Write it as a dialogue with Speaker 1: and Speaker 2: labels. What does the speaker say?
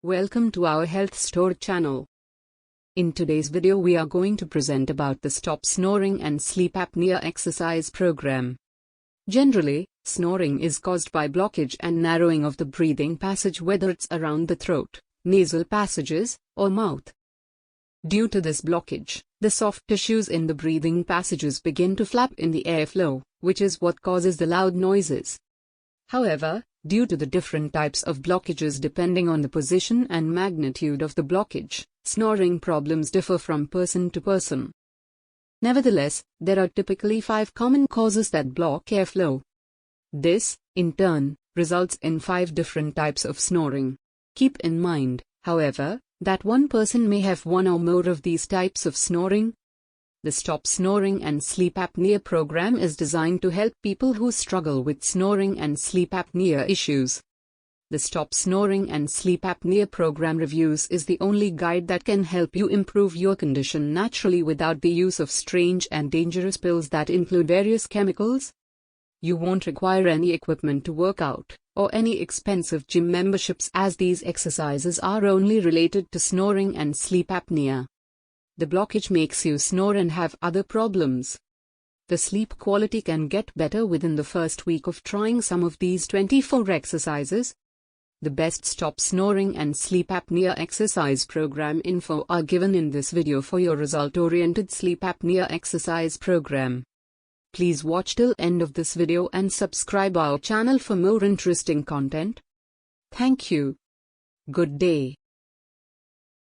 Speaker 1: Welcome to our Health Store channel. In today's video we are going to present about the Stop Snoring and Sleep Apnea exercise program. Generally, snoring is caused by blockage and narrowing of the breathing passage, whether it's around the throat, nasal passages, or mouth. Due to this blockage, the soft tissues in the breathing passages begin to flap in the airflow, which is what causes the loud noises. However, due to the different types of blockages depending on the position and magnitude of the blockage, snoring problems differ from person to person. Nevertheless, there are typically 5 common causes that block airflow. This, in turn, results in 5 different types of snoring. Keep in mind, however, that one person may have one or more of these types of snoring. The Stop Snoring and Sleep Apnea program is designed to help people who struggle with snoring and sleep apnea issues. The Stop Snoring and Sleep Apnea program reviews is the only guide that can help you improve your condition naturally without the use of strange and dangerous pills that include various chemicals. You won't require any equipment to work out, or any expensive gym memberships, as these exercises are only related to snoring and sleep apnea. The blockage makes you snore and have other problems. The sleep quality can get better within the first week of trying some of these 24 exercises. The best Stop Snoring and Sleep Apnea exercise program info are given in this video for your result-oriented sleep apnea exercise program. Please watch till end of this video and subscribe our channel for more interesting content. Thank you. Good day.